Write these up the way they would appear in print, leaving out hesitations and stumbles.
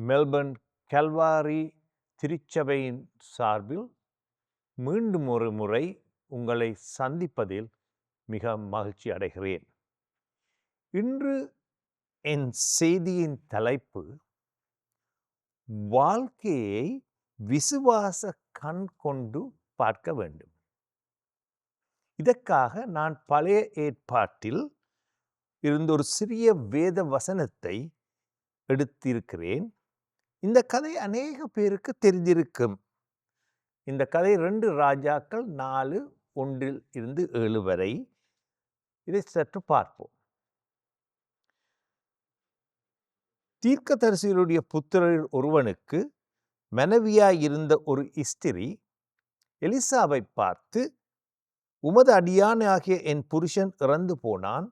Melbourne Kalvari திருச்சபையின் சார்பில் மீண்டும் ஒரு முறை உங்களை சந்திப்பதில் மிக மகிழ்ச்சி அடைகிறேன். இன்று என் செய்தியின் தலைப்பு வாழ்க்கையை விசுவாச கண் கொண்டு பார்க்க வேண்டும். இதற்காக நான் பழைய ஏற்பாட்டில் இருந்த ஒரு சிறிய வேத வசனத்தை எடுத்திருக்கிறேன். இந்த கதை அநேக பேருக்கு தெரிந்திருக்கும். இந்த கதை 2 ராஜாக்கள் 4:1-7 வரை. இதை சற்று பார்ப்போம். தீர்க்கதரிசிகளுடைய புத்திரர் ஒருவனுக்கு மனைவியாயிருந்த ஒரு ஸ்திரீ எலிசாவை பார்த்து, உமது அடியானாகிய என் புருஷன் இறந்து போனான்,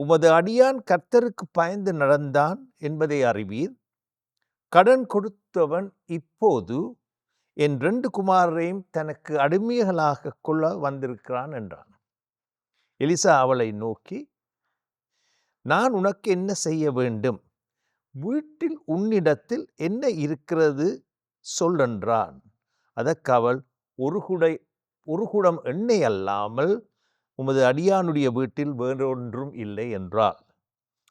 உமது அடியான் கர்த்தருக்கு பயந்து நடந்தான் என்பதை அறிவீர். கடன் கொடுத்தவன் இப்போது என் 2 குமாரரையும் தனக்கு அடிமைகளாக கொள்ள வந்திருக்கிறான் என்றான். எலிசா அவளை நோக்கி, நான் உனக்கு என்ன செய்ய வேண்டும்? வீட்டில் உன்னிடத்தில் என்ன இருக்கிறது சொல் என்றான். அதற்கு அவள், ஒரு குடம் எண்ணெய் அல்லாமல் உமது அடியானுடைய வீட்டில் வேறொன்றும் இல்லை என்றாள்.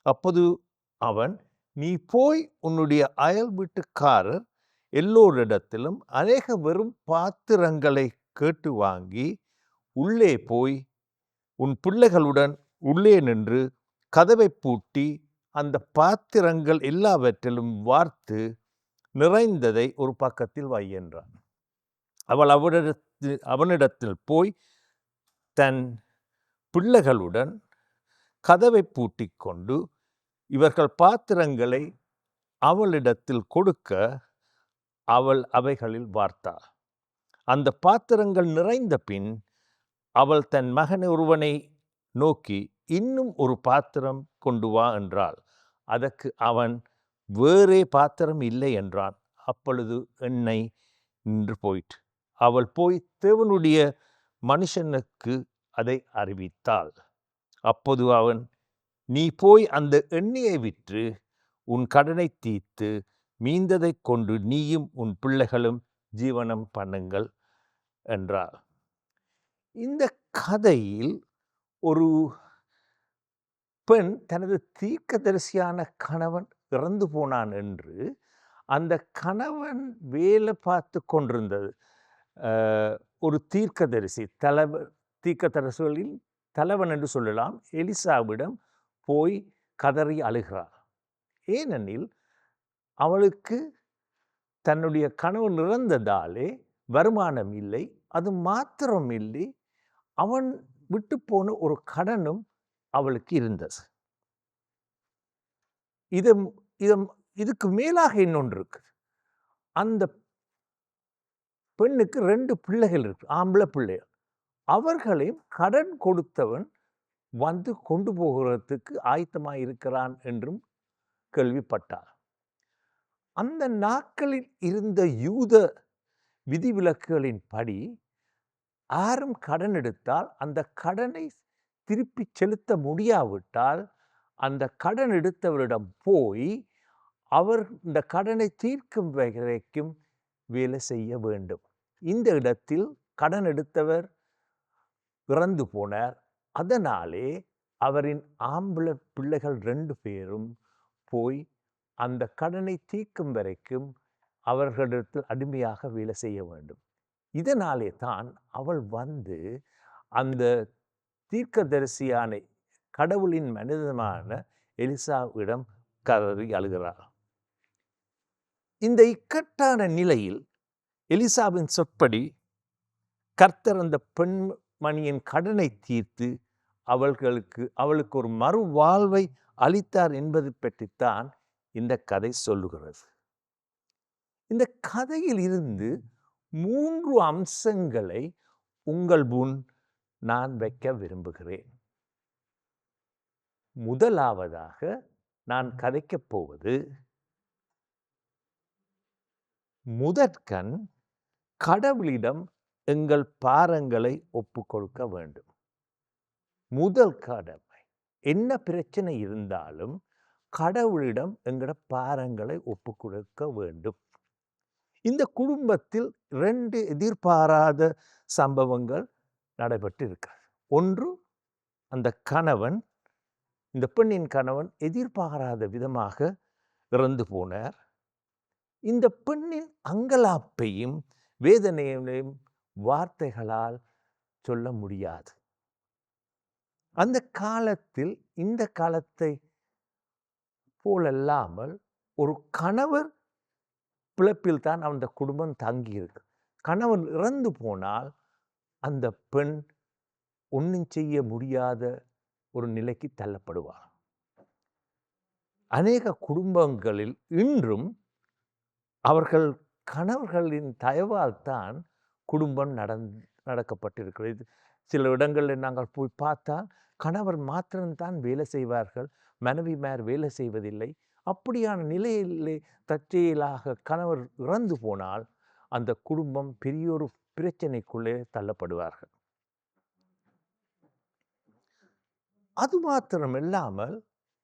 அப்போது அவன், நீ போய் உன்னுடைய அயல் வீட்டுக்காரர் எல்லோரிடத்திலும் அநேக வெறும் பாத்திரங்களை கேட்டு வாங்கி உள்ளே போய் உன் பிள்ளைகளுடன் உள்ளே நின்று கதவை பூட்டி அந்த பாத்திரங்கள் எல்லாவற்றிலும் வார்த்து நிறைந்ததை ஒரு பக்கத்தில் வை என்றான். அவள் அவனிடத்தில் போய் தன் பிள்ளைகளுடன் கதவை பூட்டி கொண்டு இவர்கள் பாத்திரங்களை அவளிடத்தில் கொடுக்க அவள் அவைகளில் வார்த்தாள். அந்த பாத்திரங்கள் நிறைந்த பின் அவள் தன் மகன் ஒருவனை நோக்கி, இன்னும் ஒரு பாத்திரம் கொண்டு வா என்றாள். அதற்கு அவன், வேறே பாத்திரம் இல்லை என்றான். அப்பொழுது எண்ணெய் நின்று போயிற்று. அவள் போய் தேவனுடைய மனுஷனுக்கு அதை அறிவித்தாள். அப்போது அவன், நீ போய் அந்த எண்ணெயை விற்று உன் கடனை தீர்த்து மீந்ததை கொண்டு நீயும் உன் பிள்ளைகளும் ஜீவனம் பண்ணுங்கள் என்றார். இந்த கதையில் ஒரு பெண் தனது தீர்க்கதரிசியான கணவன் இறந்து போனான் என்று அந்த கணவன் வேலை பார்த்து கொண்டிருந்தது ஒரு தீர்க்கதரிசி தீர்க்கதரிசிகளின் தலைவன் என்று சொல்லலாம், எலிசாவிடம் போய் கதறி அழுகிறார். ஏனெனில் அவளுக்கு தன்னுடைய கணவன் இறந்ததாலே வருமானம் இல்லை, அது மாத்திரம் இல்லை, அவன் விட்டு போன ஒரு கடனும் அவளுக்கு இருந்தது. இதுக்கு மேலாக இன்னொன்று இருக்கு. அந்த பெண்ணுக்கு 2 பிள்ளைகள் இருக்கு, ஆம்பளை பிள்ளைகள். அவர்களையும் கடன் கொடுத்தவன் வந்து கொண்டு போகிறதுக்கு ஆயத்தமாக இருக்கிறான் என்றும் கேள்விப்பட்டார். அந்த நாட்களில் இருந்த யூத விதிவிலக்குகளின் படி யாரும் கடன் எடுத்தால் அந்த கடனை திருப்பி செலுத்த முடியாவிட்டால் அந்த கடன் எடுத்தவரிடம் போய் அவர் இந்த கடனை தீர்க்கும் வரைக்கும் வேலை செய்ய வேண்டும். இந்த இடத்தில் கடன் எடுத்தவர் இறந்து போனார். அதனாலே அவரின் ஆம்பளை பிள்ளைகள் 2 பேரும் போய் அந்த கடனை தீர்க்கும் வரைக்கும் அவர்களிடத்தில் அடிமையாக வேலை செய்ய வேண்டும். இதனாலே தான் அவள் வந்து அந்த தீர்க்கதரிசியான கடவுளின் மனிதனான எலிசாவிடம் கதறி அழுகிறார். இந்த இக்கட்டான நிலையில் எலிசாவின் சொற்படி கர்த்தர் அந்த பெண்மணியின் கடனை தீர்த்து அவளுக்கு ஒரு மறுவாழ்வை அளித்தார் என்பதை பற்றித்தான் இந்த கதை சொல்லுகிறது. இந்த கதையில் இருந்து 3 அம்சங்களை உங்கள் முன் நான் வைக்க விரும்புகிறேன். முதலாவதாக நான் கதைக்கப் போவது, முதற்கண் கடவுளிடம் எங்கள் பாரங்களை ஒப்புக்கொடுக்க வேண்டும். முதல் கடமை, என்ன பிரச்சனை இருந்தாலும் கடவுளிடம் எங்கட பாரங்களை ஒப்பு கொடுக்க வேண்டும். இந்த குடும்பத்தில் 2 எதிர்பாராத சம்பவங்கள் நடைபெற்று இருக்கிறது. ஒன்று, அந்த கணவன், இந்த பெண்ணின் கணவன் எதிர்பாராத விதமாக இறந்து போனார். இந்த பெண்ணின் அங்கலாப்பையும் வேதனையையும் வார்த்தைகளால் சொல்ல முடியாது. அந்த காலத்தில் இந்த காலத்தை போலல்லாமல் ஒரு கணவர் பிழைப்பில் தான் அந்த குடும்பம் தங்கியிருக்கு. கணவன் இறந்து போனால் அந்த பெண் ஒன்றும் செய்ய முடியாத ஒரு நிலைக்கு தள்ளப்படுவார். அநேக குடும்பங்களில் இன்றும் அவர்கள் கணவர்களின் தயவால் தான் குடும்பம் நடக்கப்பட்டிருக்கிறது. சில இடங்களில் நாங்கள் போய் பார்த்தால் கணவர் மாத்திரம்தான் வேலை செய்வார்கள், மனைவிமார் வேலை செய்வதில்லை. அப்படியான நிலையிலே தற்செயலாக கணவர் இறந்து போனால் அந்த குடும்பம் பெரியொரு பிரச்சனைக்குள்ளே தள்ளப்படுவார்கள். அது மாத்திரமில்லாமல்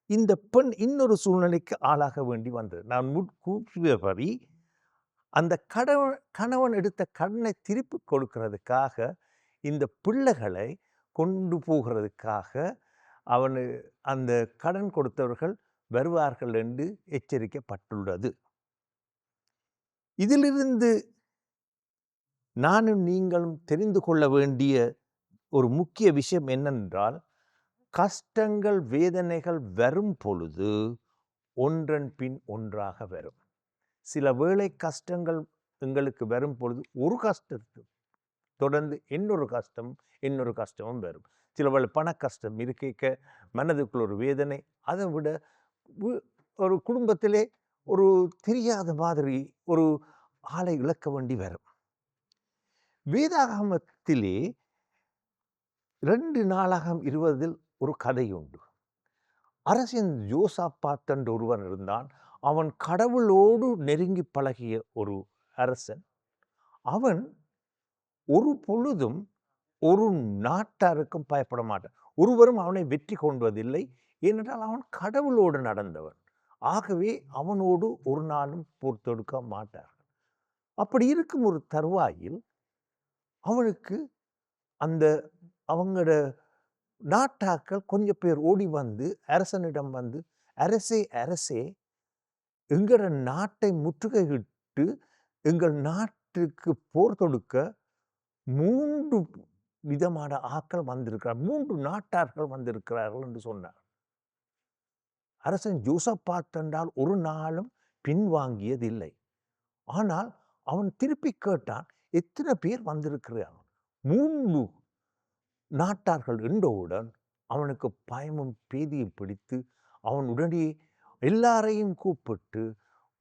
இந்த பெண் இன்னொரு சூழ்நிலைக்கு ஆளாக வேண்டி வந்தது. நான் கூறியபடி அந்த கணவன் எடுத்த கடனை திருப்பி கொடுக்கிறதுக்காக இந்த பிள்ளைகளை கொண்டு போகிறதுக்காக அந்த கடன் கொடுத்தவர்கள் வருவார்கள் என்று எச்சரிக்கப்பட்டுள்ளது. இதிலிருந்து நானும் நீங்களும் தெரிந்து கொள்ள வேண்டிய ஒரு முக்கிய விஷயம் என்னென்றால், கஷ்டங்கள் வேதனைகள் வரும் பொழுது ஒன்றன் பின் ஒன்றாக வரும். சில வேளை கஷ்டங்கள் எங்களுக்கு வரும் பொழுது ஒரு கஷ்டத்தை தொடர்ந்து இன்னொரு கஷ்டமும் வரும். சில வேளை பண கஷ்டம் இருக்க மனதுக்குள் ஒரு வேதனை, அதை விட ஒரு குடும்பத்திலே ஒரு தெரியாத மாதிரி ஒரு ஆளை இழக்க வேண்டி வரும். வேதாகமத்திலே 2 நாளாகம் 20 ஒரு கதை உண்டு. அரசன் யோசாபாத் என்ற ஒருவன் இருந்தான். அவன் கடவுளோடு நெருங்கி பழகிய ஒரு அரசன். அவன் ஒரு பொழுதும் ஒரு நாட்டாருக்கும் பயப்பட மாட்டான். ஒருவரும் அவனை வெற்றி கொண்டதில்லை. ஏனென்றால் அவன் கடவுளோடு நடந்தவன். ஆகவே அவனோடு ஒரு நாளும் போர் தொடுக்க மாட்டார்கள். அப்படி இருக்கும் ஒரு தருவாயில் அவனுக்கு அவங்களோட நாட்டாக்கள் கொஞ்சம் பேர் ஓடி வந்து அரசனிடம் வந்து, அரசே எங்களோட நாட்டை முற்றுகையிட்டு எங்கள் நாட்டுக்கு போர் தொடுக்க 3 விதமான ஆட்கள் வந்திருக்கிறார், 3 நாட்டார்கள் வந்திருக்கிறார்கள் என்று சொன்னார். அரசன் யோசபாத் என்றால் ஒரு நாளும் பின்வாங்கியதில்லை. ஆனால் அவன் திருப்பி கேட்டான், எத்தனை பேர் வந்திருக்கிறார்கள்? 3 நாட்டார்கள் என்றவுடன் அவனுக்கு பயமும் பேதியும் பிடித்து அவன் உடனே எல்லாரையும் கூப்பிட்டு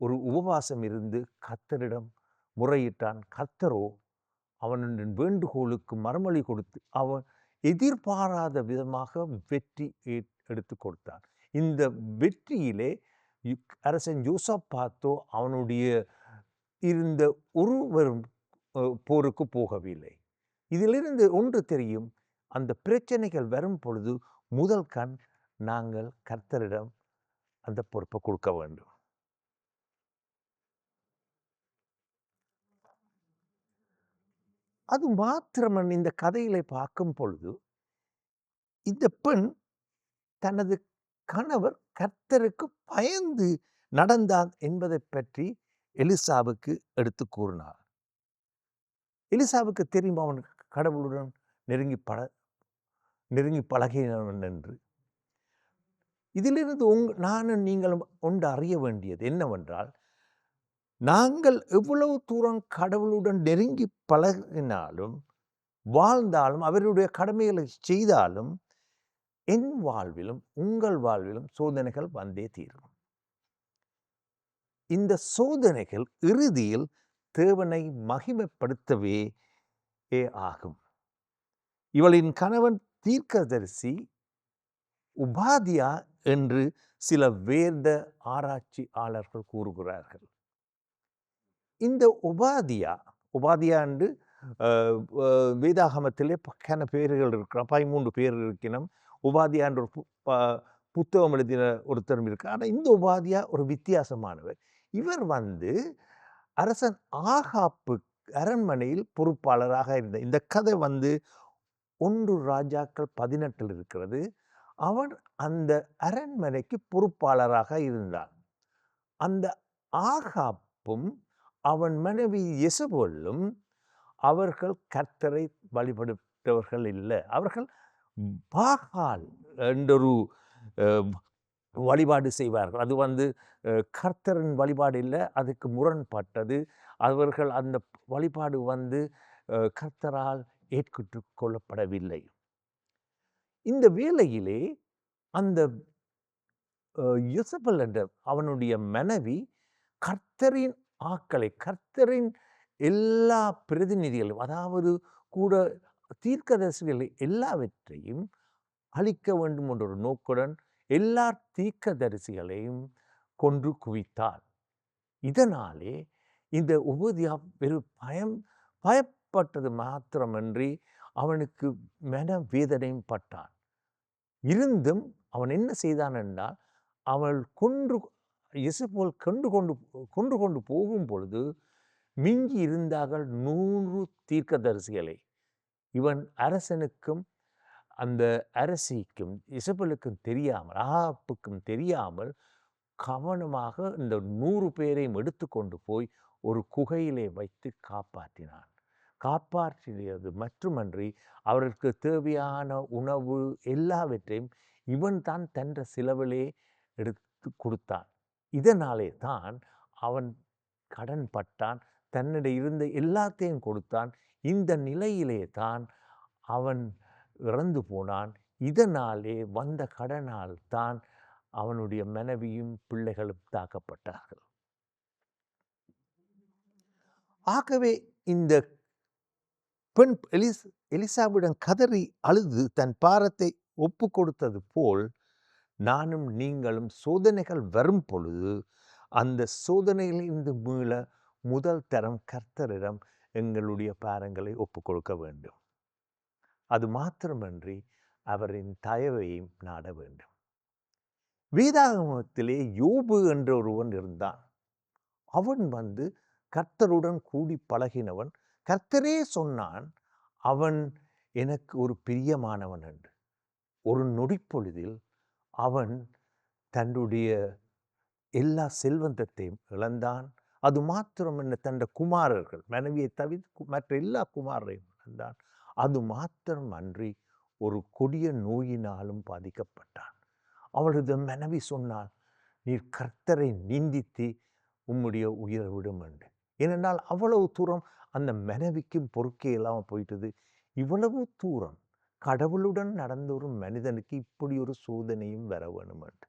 ஒரு உபவாசம் இருந்து கர்த்தரிடம் முறையிட்டான். கர்த்தரோ அவனின் வேண்டுகோளுக்கு மறுமொழி கொடுத்து அவன் எதிர்பாராத விதமாக வெற்றி எடுத்து கொடுத்தான். இந்த வெற்றியிலே அரசன் யோசபாத்தோ அவனுடைய இருந்த ஒருவரும் போருக்கு போகவில்லை. இதிலிருந்து ஒன்று தெரியும், அந்த பிரச்சனைகள் வரும் பொழுது முதல் கண் நாங்கள் கர்த்தரிடம் அந்த பொறுப்பை கொடுக்க வேண்டும். அது மாத்திரமன் இந்த கதையிலே பார்க்கும் பொழுது இந்த பெண் தனது கணவர் கர்த்தருக்கு பயந்து நடந்தான் என்பதை பற்றி எலிசாவுக்கு எடுத்து கூறினார். எலிசாவுக்கு தெரியும் அவன் கடவுளுடன் நெருங்கி பழகினவன் என்று. இதிலிருந்து நானும் நீங்களும் ஒன்று அறிய வேண்டியது என்னவென்றால், நாங்கள் எவ்வளவு தூரம் கடவுளுடன் நெருங்கி பழகினாலும் வாழ்ந்தாலும் அவருடைய கடமைகளை செய்தாலும் என் வாழ்விலும் உங்கள் வாழ்விலும் சோதனைகள் வந்தே தீரும். இந்த சோதனைகள் இறுதியில் தேவனை மகிமைப்படுத்தவே ஆகும். இவளின் கணவன் தீர்க்கதரிசி உபாதியா என்று சில வேத ஆராய்ச்சியாளர்கள் கூறுகிறார்கள். இந்த உபாதியா என்று வேதாகமத்திலே பக்கான பேர்கள் இருக்கிற 13 பேர் இருக்கணும். உபாதியா என்ற புத்தகம் எழுதின ஒருத்தரும் இருக்கு. ஆனா இந்த உபாதியா ஒரு வித்தியாசமானவர். இவர் அரசன் ஆகாப்பு அரண்மனையில் பொறுப்பாளராக இருந்த இந்த கதை 1 ராஜாக்கள் 18 இருக்கிறது. அவன் அந்த அரண்மனைக்கு பொறுப்பாளராக இருந்தான். அந்த ஆகாப்பும் அவன் மனைவி யெசபேலும் அவர்கள் கர்த்தரை வழிபடுத்தவர்கள் இல்லை. அவர்கள் பாகால் என்றொரு வழிபாடு செய்வார்கள். அது கர்த்தரின் வழிபாடு இல்லை, அதுக்கு முரண்பட்டது. அவர்கள் அந்த வழிபாடு கர்த்தரால் ஏற்றுக் கொள்ளப்படவில்லை. இந்த வேளையிலே அந்த யெசபேல் என்ற அவனுடைய மனைவி கர்த்தரின் ஆக்களை, கர்த்தரின் எல்லா பிரதிநிதிகளும், அதாவது கூட தீர்க்கதரிசிகளை எல்லாவற்றையும் அழிக்க வேண்டும் என்ற ஒரு நோக்குடன் எல்லா தீர்க்கதரிசிகளையும் கொன்று குவித்தார். இதனாலே இந்த உபதியா பயப்பட்டது மாத்திரமன்றி அவனுக்கு மன வேதனையும் பட்டான். இருந்தும் அவன் என்ன செய்தான் என்றால், அவள் யெசபேல் கொண்டு போகும் பொழுது மிஞ்சி இருந்தார்கள் 100 தீர்க்கதரிசிகளை. இவன் அரசனுக்கும் அந்த அரசிக்கும் யெசபேலுக்கும் தெரியாமல், ஆகாப்புக்கும் தெரியாமல் கவனமாக இந்த 100 பேரையும் எடுத்துக்கொண்டு போய் ஒரு குகையிலே வைத்து காப்பாற்றினான். காப்பாற்றியது மட்டுமன்றி அவருக்கு தேவையான உணவு எல்லாவற்றையும் இவன் தான் தன்ற செலவிலே எடுத்து கொடுத்தான். இதனாலே தான் அவன் கடன் பட்டான், தன்னிடம் இருந்த எல்லாத்தையும் கொடுத்தான். இந்த நிலையிலே தான் அவன் இறந்து போனான். இதனாலே வந்த கடனால் தான் அவனுடைய மனைவியும் பிள்ளைகளும் தாக்கப்பட்டார்கள். ஆகவே இந்த பெண் எலிசாவிடம் கதறி அழுது தன் பாரத்தை ஒப்பு கொடுத்தது போல் நானும் நீங்களும் சோதனைகள் வரும் பொழுது அந்த சோதனையிலிருந்து மீள முதல் தரம் கர்த்தரிடம் எங்களுடைய பாரங்களை ஒப்பு கொடுக்க வேண்டும். அது மாத்திரமன்றி அவரின் தயவையும் நாட வேண்டும். வேதாகமத்திலே யோபு என்ற ஒருவன் இருந்தான். அவன் கர்த்தருடன் கூடி பழகினவன். கர்த்தரே சொன்னான், அவன் எனக்கு ஒரு பிரியமானவன் என்று. ஒரு நொடிப்பொழுதில் அவன் தன்னுடைய எல்லா செல்வந்தத்தையும் இழந்தான். அது மாத்திரமல்ல, தன் குமாரர்கள், மனைவியை தவிர்த்து மற்ற எல்லா குமாரரையும் இழந்தான். அது மாத்திரமன்றி ஒரு கொடிய நோயினாலும் பாதிக்கப்பட்டான். அவளது மனைவி சொன்னாள், நீர் கர்த்தரை நிந்தித்து உம்முடைய உயிரை விடும் என்று. ஏனென்றால் அவ்வளவு தூரம் அந்த மனைவிக்கும் பொறுக்கே இல்லாமல் போயிட்டது. இவ்வளவு தூரம் கடவுளுடன் நடந்த ஒரு மனிதனுக்கு இப்படி ஒரு சோதனையும் வர வேணும் என்று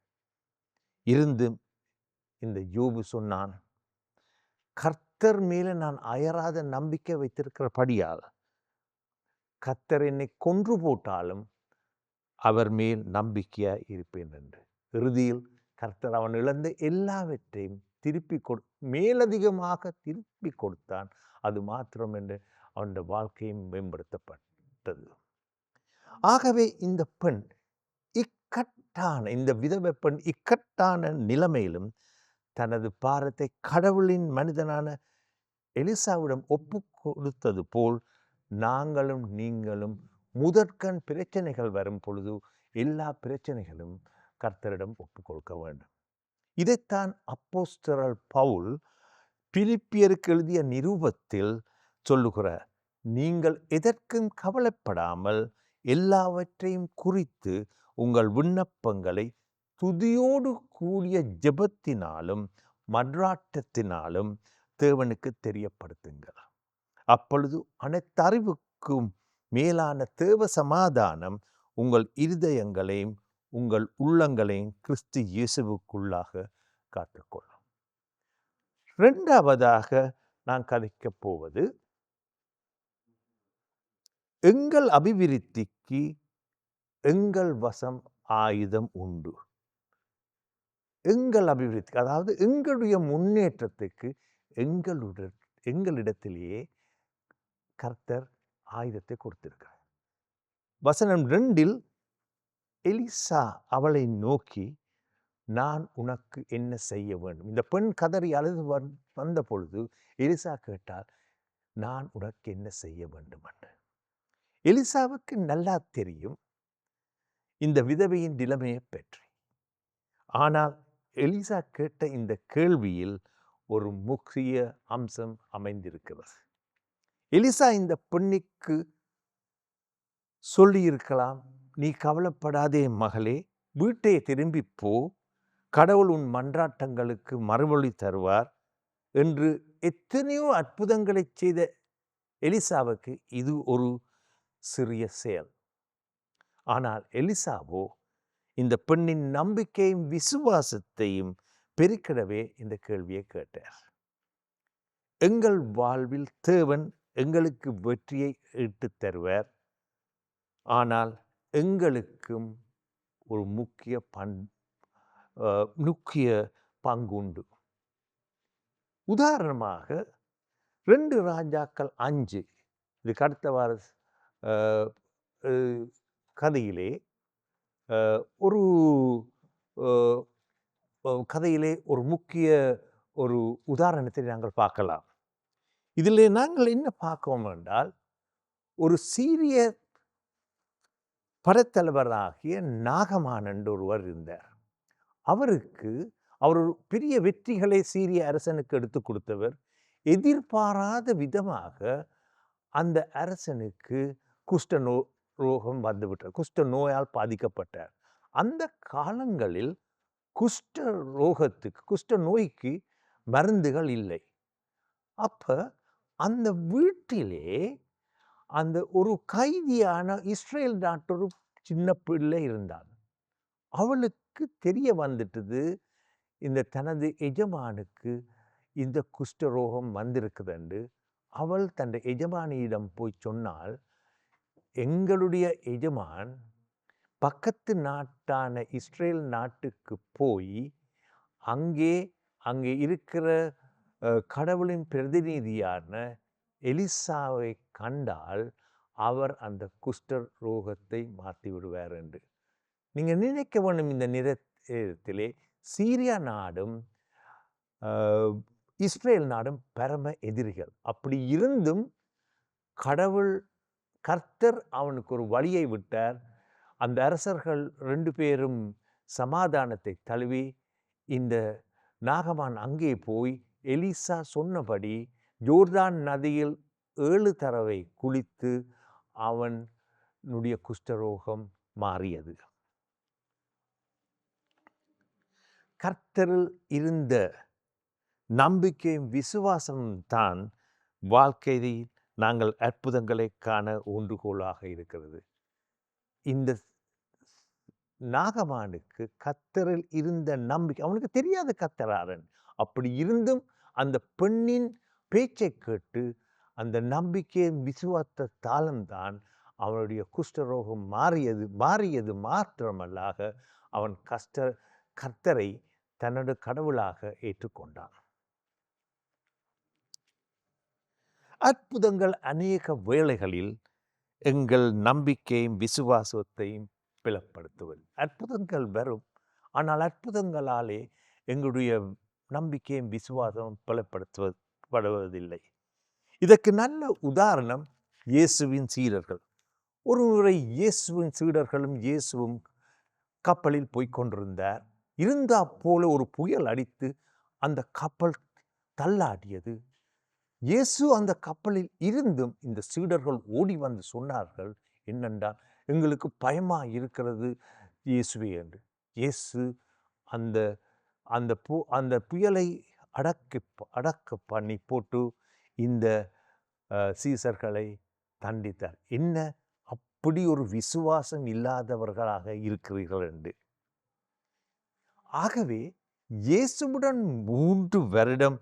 இருந்து இந்த யோபு சொன்னான், கர்த்தர் மேலே நான் அயராத நம்பிக்கை வைத்திருக்கிறபடியால் கர்த்தர் என்னை கொன்று போட்டாலும் அவர் மேல் நம்பிக்கையாக இருப்பேன் என்று. இறுதியில் கர்த்தர் அவன் இழந்த எல்லாவற்றையும் மேலதிகமாக திருப்பி கொடுத்தான். அது மாத்திரம் என்று அவன் வாழ்க்கையும் மேம்படுத்தப்பட்டது. ஆகவே இந்த பெண் இந்த விதவை பெண் இக்கட்டான நிலைமையிலும் தனது பாரத்தை கடவுளின் மனிதனான எலிசாவிடம் ஒப்பு கொடுத்தது போல் நாங்களும் நீங்களும் முதற்கண் பிரச்சனைகள் வரும் பொழுது எல்லா பிரச்சனைகளும் கர்த்தரிடம் ஒப்பு கொடுக்க வேண்டும். இதைத்தான் அப்போஸ்தலர் பவுல் பிலிப்பியருக்கு எழுதிய நிருபத்தில் சொல்லுகிறார். நீங்கள் எதற்கும் கவலைப்படாமல் எல்லாவற்றையும் குறித்து உங்கள் விண்ணப்பங்களை துதியோடு கூடிய ஜெபத்தினாலும் மன்றாட்டத்தினாலும் தேவனுக்கு தெரியப்படுத்துங்கள். அப்பொழுது அனைத்தறிவுக்கும் மேலான தேவ சமாதானம் உங்கள் இருதயங்களையும் உங்கள் உள்ளங்களையும் கிறிஸ்து இயேசுவுக்குள்ளாக காத்துக்கொள்ளும். இரண்டாவதாக நான் கதைக்கப் போவது, எங்கள் அபிவிருத்திக்கு எங்கள் வசம் ஆயுதம் உண்டு. எங்கள் அபிவிருத்தி, அதாவது எங்களுடைய முன்னேற்றத்துக்கு எங்களிடத்திலேயே கர்த்தர் ஆயுதத்தை கொடுத்திருக்கிறார். வசனம் 2 எலிசா அவளை நோக்கி, நான் உனக்கு என்ன செய்ய வேண்டும்? இந்த பெண் கதறி அழுது வந்த பொழுது எலிசா கேட்டார், நான் உனக்கு என்ன செய்ய வேண்டும் என்று. எலிசாவுக்கு நல்லா தெரியும் இந்த விதவையின் நிலைமையை பற்றி. ஆனால் எலிசா கேட்ட இந்த கேள்வியில் ஒரு முக்கிய அம்சம் அமைந்திருக்கிறது. எலிசா இந்த பெண்ணுக்கு சொல்லியிருக்கலாம், நீ கவலைப்படாதே மகளே, வீட்டை திரும்பி போ, கடவுள் உன் மன்றாட்டங்களுக்கு மறுமொழி தருவார் என்று எத்தனையோ அற்புதங்களை செய்த எலிசாவுக்கு இது ஒரு சிறிய செயல். ஆனால் எலிசாவோ இந்த பெண்ணின் நம்பிக்கையும் விசுவாசத்தையும் பெருக்கிடவே இந்த கேள்வியை கேட்டார். எங்கள் வாழ்வில் தேவன் எங்களுக்கு வெற்றியை ஈட்டுத் தருவார். ஆனால் எங்களுக்கும் ஒரு முக்கிய பங்குண்டு. உதாரணமாக 2 ராஜாக்கள் 5 இதுக்கு அடுத்த வார கதையிலே ஒரு முக்கிய ஒரு உதாரணத்தை நாங்கள் பார்க்கலாம். இதில் நாங்கள் என்ன பார்க்கிறோம் என்றால், ஒரு சீரிய படைத்தலைவராகிய நாகமான் என்று ஒருவர் இருந்தார். அவர் ஒரு பெரிய வெற்றிகளை சீரிய அரசனுக்கு எடுத்து கொடுத்தவர். எதிர்பாராத விதமாக அந்த அரசனுக்கு ரோகம் வந்துவிட்டார். குஷ்ட நோயால் பாதிக்கப்பட்டார். அந்த காலங்களில் குஷ்ட நோய்க்கு மருந்துகள் இல்லை. அப்ப அந்த வீட்டிலே அந்த ஒரு கைதியான இஸ்ரேல் நாட்டொரு சின்ன பிள்ளை இருந்தாள். அவளுக்கு தெரிய வந்துட்டது, இந்த தனது எஜமானுக்கு இந்த குஷ்டரோகம் வந்திருக்குதுண்டு. அவள் தன் எஜமானியிடம் போய் சொன்னால், எங்களுடைய எஜமான் பக்கத்து நாட்டான இஸ்ரேல் நாட்டுக்கு போய் அங்கே இருக்கிற கடவுளின் பிரதிநிதியான எலிசாவை கண்டால் அவர் அந்த குஷ்டர் ரோகத்தை மாற்றி விடுவார் என்று. நீங்கள் நினைக்க வேண்டும், இந்த நேரத்திலே சீரியா நாடும் இஸ்ரேல் நாடும் பரம எதிரிகள். அப்படி இருந்தும் கர்த்தர் அவனுக்கு ஒரு வழியை விட்டார். அந்த அரசர்கள் 2 பேரும் சமாதானத்தை தழுவி இந்த நாகமான் அங்கே போய் எலிசா சொன்னபடி யோர்தான் நதியில் 7 தடவை குளித்து அவனுடைய குஷ்டரோகம் மாறியது. கர்த்தரில் இருந்த நம்பிக்கையும் விசுவாசமும் தான் வாழ்க்கையில் நாங்கள் அற்புதங்களை காண ஊன்றுகோலாக இருக்கிறது. இந்த நாகமானுக்கு கர்த்தரில் இருந்த நம்பிக்கை, அவனுக்கு தெரியாத கர்த்தராரன். அப்படி இருந்தும் அந்த பெண்ணின் பேச்சை கேட்டு அந்த நம்பிக்கையின் விசுவாசத்தால்தான் அவனுடைய குஷ்டரோகம் மாறியது மாத்திரமல்லாக அவன் கர்த்தரை தன்னோட கடவுளாக ஏற்றுக்கொண்டான். அற்புதங்கள் அநேக வேளைகளில் எங்கள் நம்பிக்கையும் விசுவாசத்தையும் பலப்படுத்துவது. அற்புதங்கள் வரும், ஆனால் அற்புதங்களாலே எங்களுடைய நம்பிக்கையும் விசுவாசம் பலப்படுத்துவதில்லை. இதற்கு நல்ல உதாரணம் இயேசுவின் சீடர்கள். ஒரு முறை இயேசுவின் சீடர்களும் இயேசுவும் கப்பலில் போய்கொண்டிருந்தார். இருந்தா போல ஒரு புயல் அடித்து அந்த கப்பல் தள்ளாடியது. இயேசு அந்த கப்பலில் இருந்தும் இந்த சீடர்கள் ஓடி வந்து சொன்னார்கள், என்னென்றால், எங்களுக்கு பயமா இருக்கிறது இயேசுவே என்று. இயேசு அந்த புயலை அடக்க பண்ணி போட்டு இந்த சீசர்களை தண்டித்தார். என்ன அப்படி ஒரு விசுவாசம் இல்லாதவர்களாக இருக்கிறீர்கள் என்று. ஆகவே இயேசுவுடன் 3 வருடம்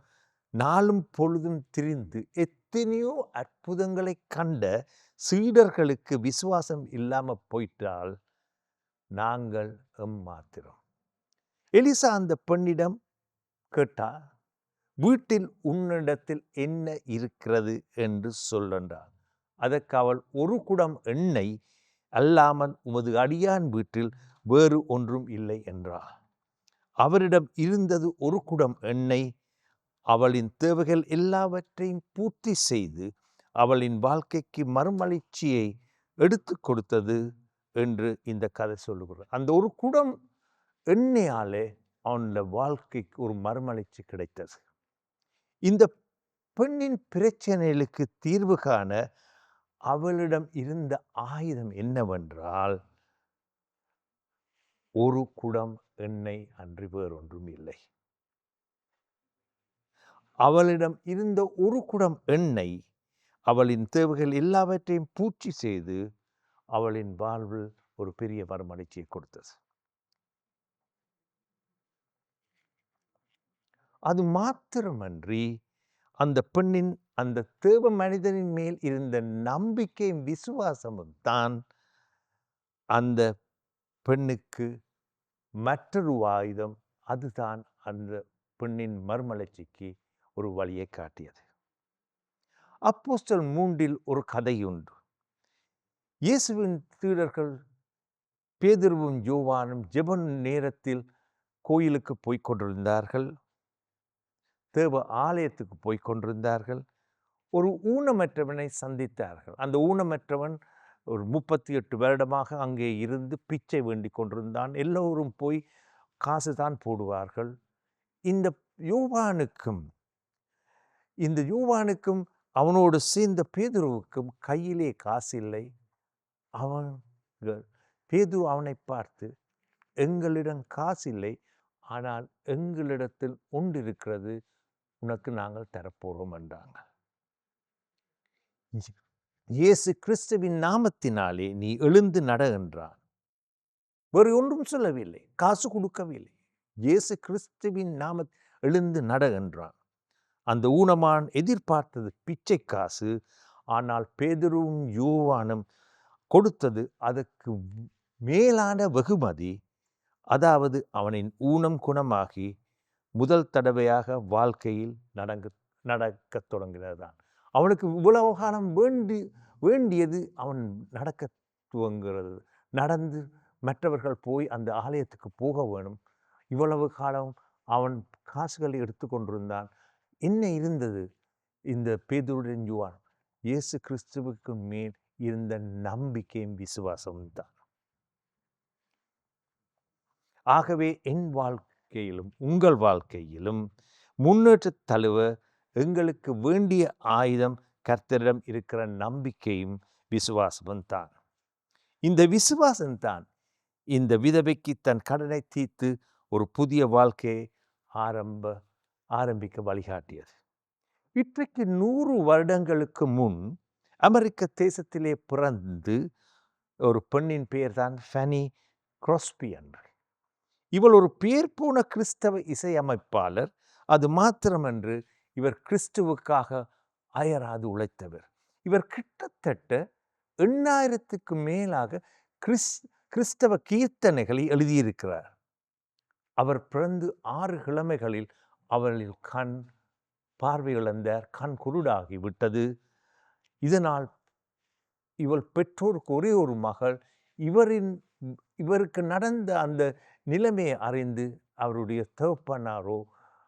நாளும் பொழுதும் திரிந்து எத்தனையோ அற்புதங்களை கண்ட சீடர்களுக்கு விசுவாசம் இல்லாம போயிட்டால் நாங்கள் மாத்திரம். எலிசா அந்த பெண்ணிடம் கேட்டார், வீட்டில் உன்னிடத்தில் என்ன இருக்கிறது என்று சொல்லென்றார். அதற்கு அவள், ஒரு குடம் எண்ணெய் அல்லாமல் உமது அடியான் வீட்டில் வேறு ஒன்றும் இல்லை என்றார். அவரிடம் இருந்தது ஒரு குடம் எண்ணெய். அவளின் தேவைகள் எல்லாவற்றையும் பூர்த்தி செய்து அவளின் வாழ்க்கைக்கு மறுமலர்ச்சியை எடுத்து கொடுத்தது என்று இந்த கதை சொல்லுகிறது. அந்த ஒரு குடம் எண்ணெயாலே அவனுடைய வாழ்க்கைக்கு ஒரு மறுமலர்ச்சி கிடைத்தது. இந்த பெண்ணின் பிரச்சனைகளுக்கு தீர்வு காண அவளிடம் இருந்த ஆயுதம் என்னவென்றால் ஒரு குடம் எண்ணெய் அன்றி வேறொன்றும் இல்லை. அவளிடம் இருந்த ஒரு குடம் எண்ணெய் அவளின் தேவைகள் எல்லாவற்றையும் பூர்த்தி செய்து அவளின் வாழ்வில் ஒரு பெரிய மறுமலர்ச்சியை கொடுத்தது. அது மாத்திரமன்றி அந்த பெண்ணின் அந்த தேவ மனிதனின் மேல் இருந்த நம்பிக்கையும் விசுவாசமும் தான் அந்த பெண்ணுக்கு மற்றொரு ஆயுதம். அதுதான் அந்த பெண்ணின் மறுமலர்ச்சிக்கு ஒரு வழியை காட்டியது. அப்போஸ்தலர் 3 ஒரு கதை உண்டு. இயேசுவின் சீடர்கள் பேதுருவும் யோவானும் ஜெப நேரத்தில் கோயிலுக்கு போய்க் கொண்டிருந்தார்கள். தேவ ஆலயத்துக்கு போய்க் கொண்டிருந்தார்கள். ஒரு ஊனமற்றவனை சந்தித்தார்கள். அந்த ஊனமற்றவன் ஒரு 38 வருடமாக அங்கே இருந்து பிச்சை வேண்டிக் கொண்டிருந்தான். எல்லோரும் போய் காசு தான் போடுவார்கள். இந்த யோவானுக்கும் அவனோடு சேர்ந்த பேதுருவுக்கும் கையிலே காசு இல்லை. பேதுரு அவனை பார்த்து, எங்களிடம் காசு இல்லை, ஆனால் எங்களிடத்தில் ஒன்று இருக்கிறது, உனக்கு நாங்கள் தரப்போறோம் என்றாங்க. இயேசு கிறிஸ்துவின் நாமத்தினாலே நீ எழுந்து நட என்றான். வேறு ஒன்றும் சொல்லவில்லை, காசு கொடுக்கவில்லை. இயேசு கிறிஸ்துவின் எழுந்து நட என்றான். அந்த ஊனமான் எதிர்பார்த்தது பிச்சை காசு. ஆனால் பேதுருவும் யோவானும் கொடுத்தது அதற்கு மேலான வெகுமதி. அதாவது அவனின் ஊனம் குணமாகி முதல் தடவையாக வாழ்க்கையில் நடக்க தொடங்கினதுதான். அவனுக்கு இவ்வளவு காலம் வேண்டியது அவன் நடக்க துவங்கிறது. நடந்து மற்றவர்கள் போய் அந்த ஆலயத்துக்கு போக வேணும். இவ்வளவு காலம் அவன் காசுகளை எடுத்து கொண்டிருந்தான். என்ன இருந்தது? இந்த பேதுருவின் யோவான் இயேசு கிறிஸ்துவுக்கு மேல் இருந்த நம்பிக்கையும் விசுவாசமும் தான். ஆகவே என் வாழ்க்கையிலும் உங்கள் வாழ்க்கையிலும் முன்னேற்ற தழுவ எங்களுக்கு வேண்டிய ஆயுதம் கர்த்தரிடம் இருக்கிற நம்பிக்கையும் விசுவாசமும் தான். இந்த விசுவாசம்தான் இந்த விதவைக்கு தன் கடனை தீர்த்து ஒரு புதிய வாழ்க்கையை ஆரம்பிக்க வழிகாட்டியது. இன்றைக்கு 100 வருடங்களுக்கு முன் அமெரிக்க தேசத்திலே பிறந்து ஒரு பெண்ணின் பெயர் தான் ஃபேனி கிராஸ்பி என்று. இவள் ஒரு பேர் போன கிறிஸ்தவ இசையமைப்பாளர். அது மாத்திரமன்று, இவர் கிறிஸ்துவுக்காக அயராது உழைத்தவர். இவர் கிட்டத்தட்ட 8000க்கு மேலாக கிறிஸ்தவ கீர்த்தனைகளை எழுதியிருக்கிறார். அவர் பிறந்து 6 கிழமைகளில் அவளில் கண் பார்வை இழந்தார், கண் குருடாகி விட்டது. இதனால் இவள் பெற்றோருக்கு ஒரே ஒரு மகள். இவருக்கு நடந்த அந்த நிலைமையை அறிந்து அவருடைய தகப்பனாரோ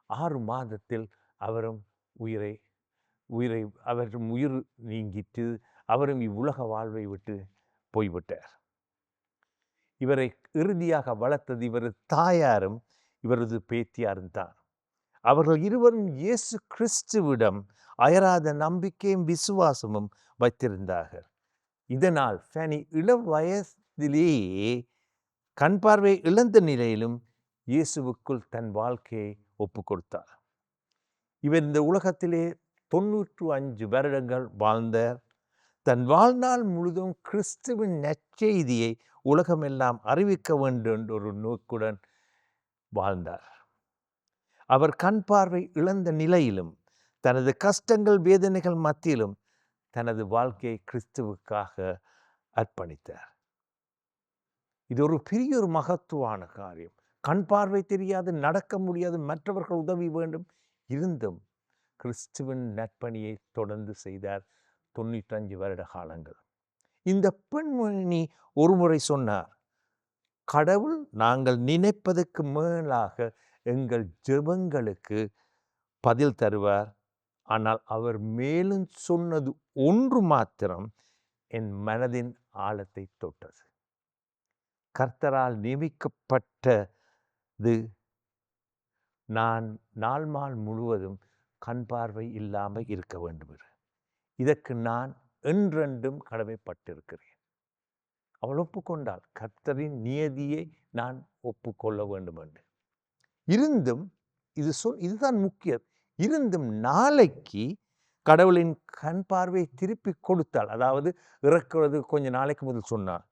6 மாதத்தில் அவரும் உயிர் நீங்கிட்டு அவரும் இவ்வுலக வாழ்வை விட்டு போய்விட்டார். இவரை இறுதியாக வளர்த்தது இவரது தாயாரும் இவரது பேத்தியாரும் தான். அவர்கள் இருவரும் இயேசு கிறிஸ்துவிடம் அயராத நம்பிக்கையும் விசுவாசமும் வைத்திருந்தார்கள். இதனால் ஃபேனி இளம் வயதிலேயே கண் பார்வை இழந்த நிலையிலும் இயேசுவுக்குள் தன் வாழ்க்கையை ஒப்பு கொடுத்தார். இவர் இந்த உலகத்திலே 95 வருடங்கள் வாழ்ந்தார். தன் வாழ்நாள் முழுதும் கிறிஸ்துவின் நற்செய்தியை உலகமெல்லாம் அறிவிக்க வேண்டும் என்ற ஒரு நோக்குடன் வாழ்ந்தார். அவர் கண் பார்வை இழந்த நிலையிலும் தனது கஷ்டங்கள் வேதனைகள் மத்தியிலும் தனது வாழ்க்கையை கிறிஸ்துவுக்காக அர்ப்பணித்தார். இது ஒரு பெரிய ஒரு மகத்துவான காரியம். கண் பார்வை தெரியாது, நடக்க முடியாது, மற்றவர்கள் உதவி வேண்டும். இருந்தும் கிறிஸ்துவின் நற்பணியை தொடர்ந்து செய்தார் 95 வருட காலங்கள். இந்த பெண்மணி ஒருமுறை சொன்னார், கடவுள் நாங்கள் நினைப்பதற்கு மேலாக எங்கள் ஜெபங்களுக்கு பதில் தருவார். ஆனால் அவர் மேலும் சொன்னது ஒன்று மாத்திரம் என் மனதின் ஆழத்தை தொட்டது. கர்த்தரால் நியமிக்கப்பட்டது, நான் நாள் முழுவதும் கண் பார்வை இல்லாமல் இருக்க வேண்டும். இதற்கு நான் என்றென்றும் கடமைப்பட்டிருக்கிறேன். அவள் ஒப்புக்கொண்டாள், கர்த்தரின் நியதியை நான் ஒப்புக்கொள்ள வேண்டும் என்று. இருந்தும் இதுதான் முக்கியம். இருந்தும் நாளைக்கு கடவுளின் கண் பார்வையை திருப்பி கொடுத்தாள். அதாவது இறக்குறது கொஞ்ச நாளைக்கு முதல் சொன்னாள்,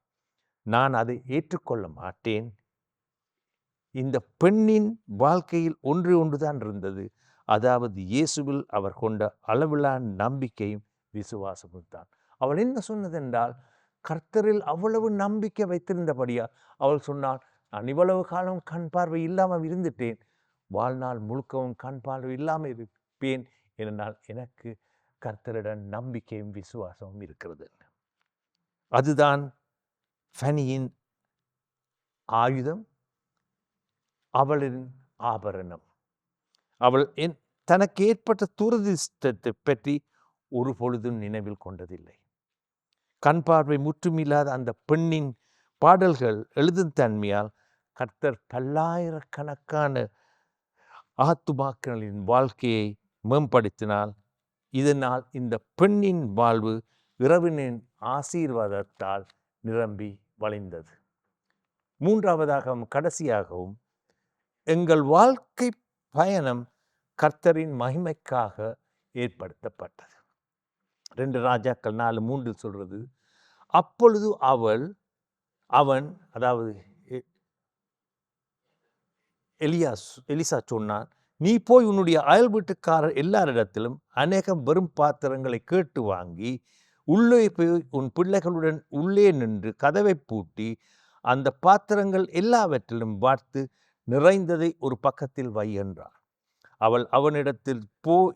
நான் அதை ஏற்றுக்கொள்ள மாட்டேன். இந்த பெண்ணின் வாழ்க்கையில் ஒன்றுதான் இருந்தது, அதாவது இயேசுவில் அவர் கொண்ட அளவிலா நம்பிக்கையும் விசுவாசமும் தான். அவள் என்ன சொன்னதென்றால், கர்த்தரில் அவ்வளவு நம்பிக்கை வைத்திருந்தபடியா அவள் சொன்னாள், நான் இவ்வளவு காலம் கண் பார்வை இல்லாமல் இருந்துட்டேன், வாழ்நாள் முழுக்கவும் கண் பார்வை இல்லாமல் இருப்பேன், ஏனென்றால் எனக்கு கர்த்தரிடம் நம்பிக்கையும் விசுவாசமும் இருக்கிறது. அதுதான் ஃபனியின் ஆயுதம், அவளின் ஆபரணம். அவள் தனக்கு ஏற்பட்ட துரதிர்ஷ்டத்தை பற்றி ஒரு பொழுதும் நினைவில் கொண்டதில்லை. கண் பார்வை முற்றுமில்லாத அந்த பெண்ணின் பாடல்கள் எழுதும் தன்மையால் கர்த்தர் பல்லாயிரக்கணக்கான ஆத்துமாக்களின் வாழ்க்கையை மேம்படுத்தினால், இதனால் இந்த பெண்ணின் வாழ்வு இறைவனின் ஆசீர்வாதத்தால் நிரம்பி வழிந்தது. மூன்றாவதாகவும் கடைசியாகவும் எங்கள் வாழ்க்கை பயணம் கர்த்தரின் மகிமைக்காக ஏற்படுத்தப்பட்டது. 2 ராஜாக்கள் 4:3 சொல்றது, அப்பொழுது அவன் அதாவது எலிசா சொன்னான், நீ போய் உன்னுடைய அயல் வீட்டுக்காரர் எல்லாரிடத்திலும் அநேகம் வெறும் பாத்திரங்களை கேட்டு வாங்கி உள்ளே போய் உன் பிள்ளைகளுடன் உள்ளே நின்று கதவை பூட்டி அந்த பாத்திரங்கள் எல்லாவற்றிலும் பார்த்து நிறைந்ததை ஒரு பக்கத்தில் வை என்றார். அவள் அவனிடத்தில்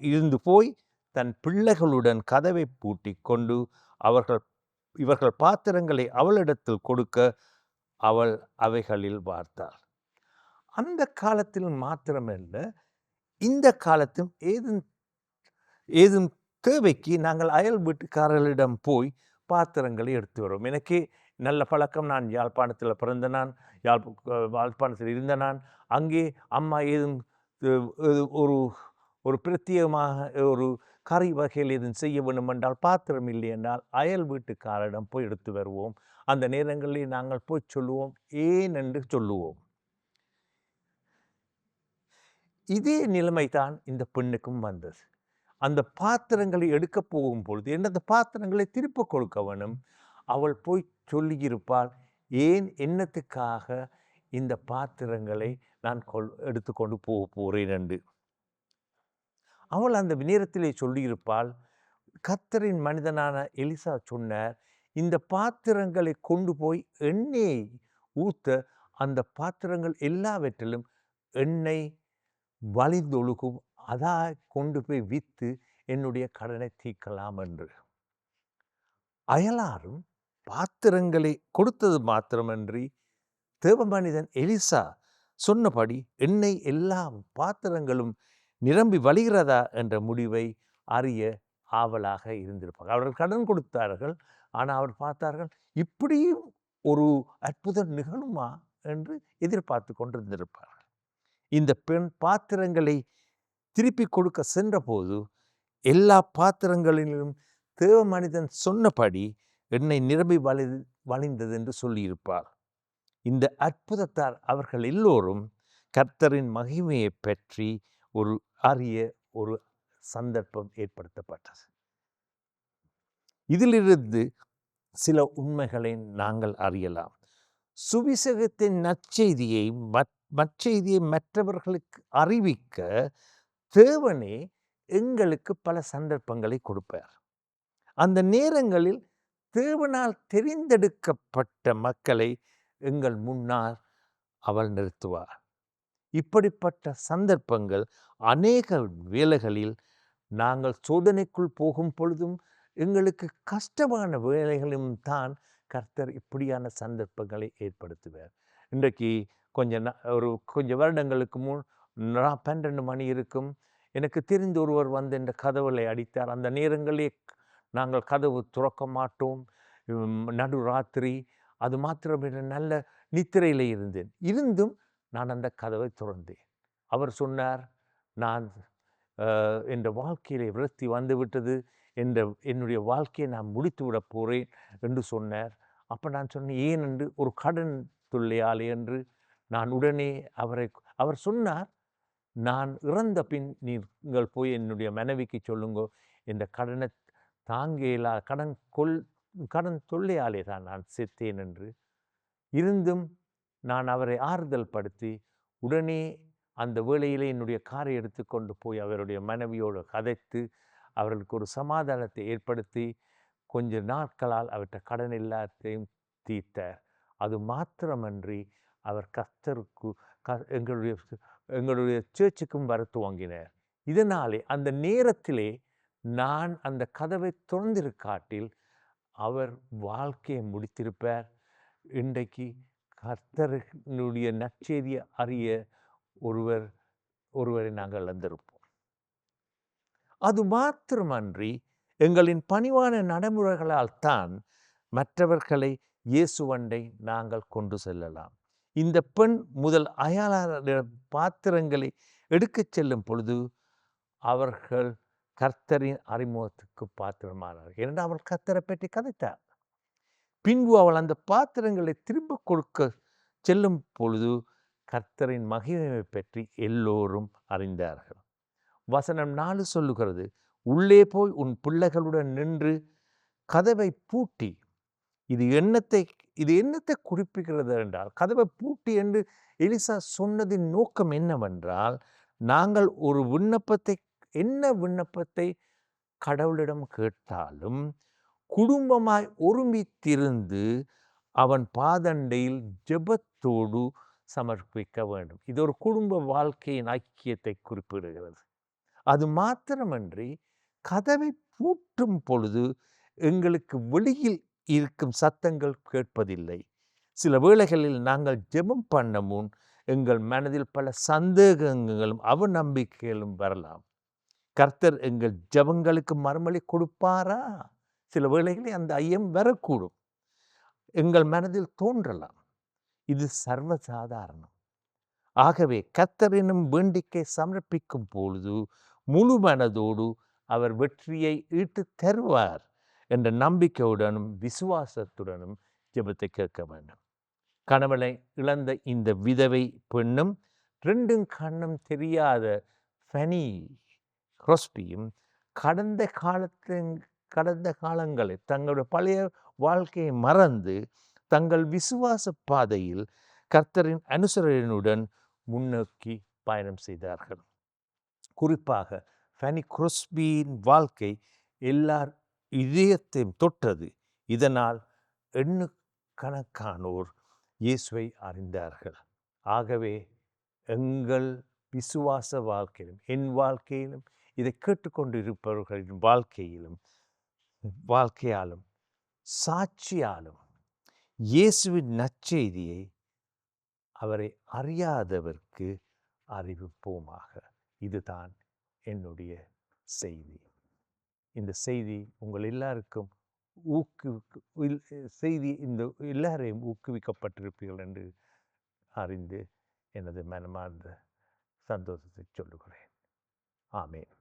இருந்து போய் தன் பிள்ளைகளுடன் கதவை பூட்டி கொண்டு இவர்கள் பாத்திரங்களை அவளிடத்தில் கொடுக்க அவள் அவைகளில் பார்த்தாள். அந்த காலத்தில் மாத்திரமல்ல, இந்த காலத்தும் ஏதும் தேவைக்கு நாங்கள் அயல் வீட்டுக்காரர்களிடம் போய் பாத்திரங்களை எடுத்து வரோம். எனக்கு நல்ல பழக்கம், நான் யாழ்ப்பாணத்தில் பிறந்த நான், யாழ்ப்பாணத்தில் இருந்த நான், அங்கே அம்மா ஏதும் ஒரு பிரத்யேகமாக ஒரு கறி வகையில் எதுவும் செய்ய வேண்டும் என்றால், பாத்திரம் இல்லை என்றால் அயல் வீட்டுக்காரிடம் போய் எடுத்து வருவோம். அந்த நேரங்களில் நாங்கள் போய் சொல்லுவோம், ஏன் என்று சொல்லுவோம். இதே நிலைமை தான் இந்த பெண்ணுக்கும் வந்தது. அந்த பாத்திரங்களை எடுக்க போகும் பொழுது அந்த பாத்திரங்களை திருப்ப கொடுக்க வேணும். அவள் போய் சொல்லியிருப்பாள், ஏன் என்னத்துக்காக இந்த பாத்திரங்களை நான் எடுத்துக்கொண்டு போக போகிறேன் என்று. அவள் அந்த நேரத்திலே சொல்லியிருப்பாள், கர்த்தரின் மனிதனான எலிசா சொன்னார், இந்த பாத்திரங்களை கொண்டு போய் எண்ணெயை ஊற்ற அந்த பாத்திரங்கள் எல்லாவற்றிலும் எண்ணெய் வழிந்தொழுகும், அதா கொண்டு போய் விற்று என்னுடைய கடனை தீர்க்கலாம் என்று. அயலாரும் பாத்திரங்களை கொடுத்தது மாத்திரமன்றி, தேவ மனிதன் எலிசா சொன்னபடி எண்ணெய் எல்லா பாத்திரங்களும் நிரம்பி வழிகிறதா என்ற முடிவை அறிய ஆவலாக இருந்திருப்பார்கள். அவர்கள் கடன் கொடுத்தார்கள், ஆனால் அவர் பார்த்தார்கள், இப்படியும் ஒரு அற்புதம் நிகழுமா என்று எதிர்பார்த்து கொண்டிருந்திருப்பார்கள். இந்த பெண் பாத்திரங்களை திருப்பி கொடுக்க சென்றபோது எல்லா பாத்திரங்களிலும் தேவ மனிதன் சொன்னபடி எண்ணெய் நிரம்பி வழிந்தது என்று சொல்லியிருப்பார். இந்த அற்புதத்தால் அவர்கள் எல்லோரும் கர்த்தரின் மகிமையை பற்றி அறிய ஒரு சந்தர்ப்பம் ஏற்படுத்தப்பட்டது. இதிலிருந்து சில உண்மைகளை நாங்கள் அறியலாம். சுவிசேஷத்தின் நற்செய்தியை மற்றவர்களுக்கு அறிவிக்க தேவனே எங்களுக்கு பல சந்தர்ப்பங்களை கொடுப்பார். அந்த நேரங்களில் தேவனால் தெரிந்தெடுக்கப்பட்ட மக்களை எங்கள் முன்னால் அவள் நிறுத்துவார். இப்படிப்பட்ட சந்தர்ப்பங்கள் அநேக வேளைகளில் நாங்கள் சோதனைக்குள் போகும் பொழுதும் எங்களுக்கு கஷ்டமான வேளைகளிலும் தான் கர்த்தர் இப்படியான சந்தர்ப்பங்களை ஏற்படுத்துவார். இன்றைக்கு கொஞ்சம் வருடங்களுக்கு முன் 12 மணி இருக்கும். எனக்கு தெரிந்த ஒருவர் வந்து என்ற கதவுகளை அடித்தார். அந்த நேரங்களிலே நாங்கள் கதவு துறக்க மாட்டோம். நடுராத்திரி. அது மாத்திரமில்லை, நல்ல நித்திரையில் இருந்தேன். இருந்தும் நான் அந்த கதவை திறந்தேன். அவர் சொன்னார், நான் என்ற வாழ்க்கையிலே விரக்தி வந்துவிட்டது, என்னுடைய வாழ்க்கையை நான் முடித்து விட போகிறேன் என்று சொன்னார். அப்போ நான் சொன்னேன், ஏன் என்று. ஒரு கடன் தொல்லையாலே என்று. நான் உடனே அவர் சொன்னார், நான் இறந்த பின் நீங்கள் போய் என்னுடைய மனைவிக்கு சொல்லுங்கோ, இந்த கடனை தாங்க இயலா கடன் தொல்லையாலே தான் நான் செத்தேன் என்று. இருந்தும் நான் அவரை ஆறுதல் படுத்தி, உடனே அந்த வேளையிலே என்னுடைய காரை எடுத்துக்கொண்டு போய் அவருடைய மனைவியோடு கதைத்து அவர்களுக்கு ஒரு சமாதானத்தை ஏற்படுத்தி கொஞ்ச நாட்களால் அவற்றை கடன் எல்லாத்தையும் தீர்த்தார். அது மாத்திரமன்றி அவர் கர்த்தருக்கு எங்களுடைய சேர்ச்சுக்கும் வர துவங்கினார். இதனாலே அந்த நேரத்திலே நான் அந்த கதவை திறந்திருக்காட்டில் அவர் வாழ்க்கையை முடித்திருப்பார். இன்றைக்கு கர்த்தருடைய நற்செய்தியை அறிய ஒருவரை நாங்கள் இழந்திருப்போம். அது மாத்திரமன்றி எங்களின் பணிவான நடைமுறைகளால் தான் மற்றவர்களை இயேசுவண்டை நாங்கள் கொண்டு செல்லலாம். இந்த பெண் முதல் அயலாரிடம் பாத்திரங்களை எடுக்கச் செல்லும் பொழுது அவர்கள் கர்த்தரின் அறிமுகத்துக்கு பாத்திரமானார்கள். ஏனென்றால் அவள் கர்த்தரை பற்றி கதைத்தார். பின்பு அவள் அந்த பாத்திரங்களை திரும்ப கொடுக்க செல்லும் பொழுது கர்த்தரின் மகிமையை பற்றி எல்லோரும் அறிந்தார்கள். வசனம் 4 சொல்லுகிறது, உள்ளே போய் உன் பிள்ளைகளுடன் நின்று கதவை பூட்டி. இது என்னத்தை குறிப்பிடுகிறது என்றால், கதவை பூட்டி என்று எலிசா சொன்னதின் நோக்கம் என்னவென்றால், நாங்கள் ஒரு விண்ணப்பத்தை கடவுளிடம் கேட்டாலும் குடும்பமாய் ஒருமித்திருந்து அவன் பாதண்டையில் ஜெபத்தோடு சமர்ப்பிக்க வேண்டும். இது ஒரு குடும்ப வாழ்க்கையின் ஐக்கியத்தை குறிப்பிடுகிறது. அது மாத்திரமன்றி கதவை பூட்டும் பொழுது எங்களுக்கு வெளியில் இருக்கும் சத்தங்கள் கேட்பதில்லை. சில வேளைகளில் நாங்கள் ஜெபம் பண்ண முன் எங்கள் மனதில் பல சந்தேகங்களும் அவநம்பிக்கைகளும் வரலாம். கர்த்தர் எங்கள் ஜெபங்களுக்கு மறுமொழி கொடுப்பாரா? சில வேளைகளில் அந்த ஐயம் வரக்கூடும், எங்கள் மனதில் தோன்றலாம். இது சர்வசாதாரணம். ஆகவே கர்த்தர் என்னும் வேண்டிக்கை சமர்ப்பிக்கும் பொழுது முழு மனதோடு அவர் வெற்றியை ஈட்டு தருவார் என்ற நம்பிக்கையுடனும் விசுவாசத்துடனும் ஜெபத்தை கேட்க வேண்டும். கணவனை இழந்த இந்த விதவை பெண்ணும் 2 கண்ணும் தெரியாத ஃபெனி கிராஸ்பியும் கடந்த காலங்களில் தங்களுடைய பழைய வாழ்க்கையை மறந்து தங்கள் விசுவாச பாதையில் கர்த்தரின் அனுசரணையுடன் முன்னோக்கி பயணம் செய்தார்கள். குறிப்பாக ஃபெனி கிராஸ்பியின் வாழ்க்கை எல்லார் இதயத்தையும் தொட்டது. இதனால் எண்ணுக்கணக்கானோர் இயேசுவை அறிந்தார்கள். ஆகவே எங்கள் விசுவாச வாழ்க்கையிலும், என் வாழ்க்கையிலும், இதை கேட்டுக்கொண்டு இருப்பவர்களின் வாழ்க்கையாலும் சாட்சியாலும் இயேசுவின் நற்செய்தியை அவரை அறியாதவர்க்கு அறிவிப்போமாக. இதுதான் என்னுடைய செய்தி. இந்த செய்தி உங்கள் எல்லாருக்கும் எல்லாரையும் ஊக்குவிக்கப்பட்டிருப்பீர்கள் என்று அறிந்து எனது மனமார்ந்த சந்தோஷத்தை சொல்லுகிறேன். ஆமென்.